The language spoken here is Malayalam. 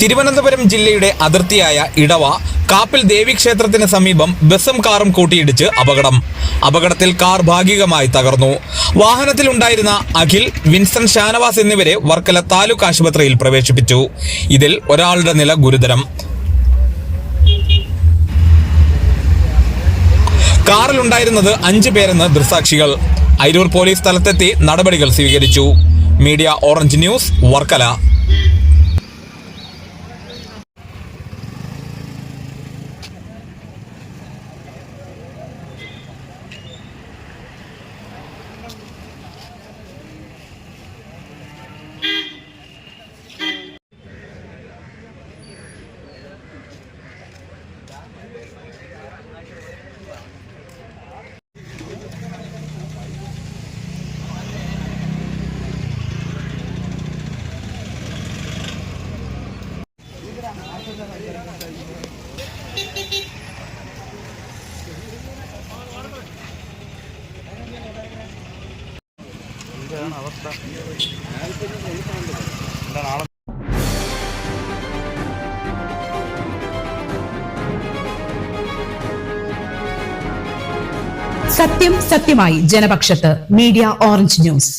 തിരുവനന്തപുരം ജില്ലയുടെ അതിർത്തിയായ ഇടവ കാപ്പിൽ ദേവീക്ഷേത്രത്തിന് സമീപം ബസും കാറും കൂട്ടിയിടിച്ച് അപകടത്തിൽ കാർ ഭാഗികമായി തകർന്നു. വാഹനത്തിലുണ്ടായിരുന്ന അഖിൽ, വിൻസൻ, ഷാനവാസ് എന്നിവരെ വർക്കല താലൂക്ക് ആശുപത്രിയിൽ പ്രവേശിപ്പിച്ചു. ഇതിൽ ഒരാളുടെ നില ഗുരുതരം. കാറിലുണ്ടായിരുന്നത് 5 പേരെന്ന് ദൃക്സാക്ഷികൾ. അയിരൂർ പോലീസ് സ്ഥലത്തെത്തി നടപടികൾ സ്വീകരിച്ചു. Media orange news, Varkala. അവസ്ഥ സത്യം സത്യമായി ജനപക്ഷത്ത്. Media orange news.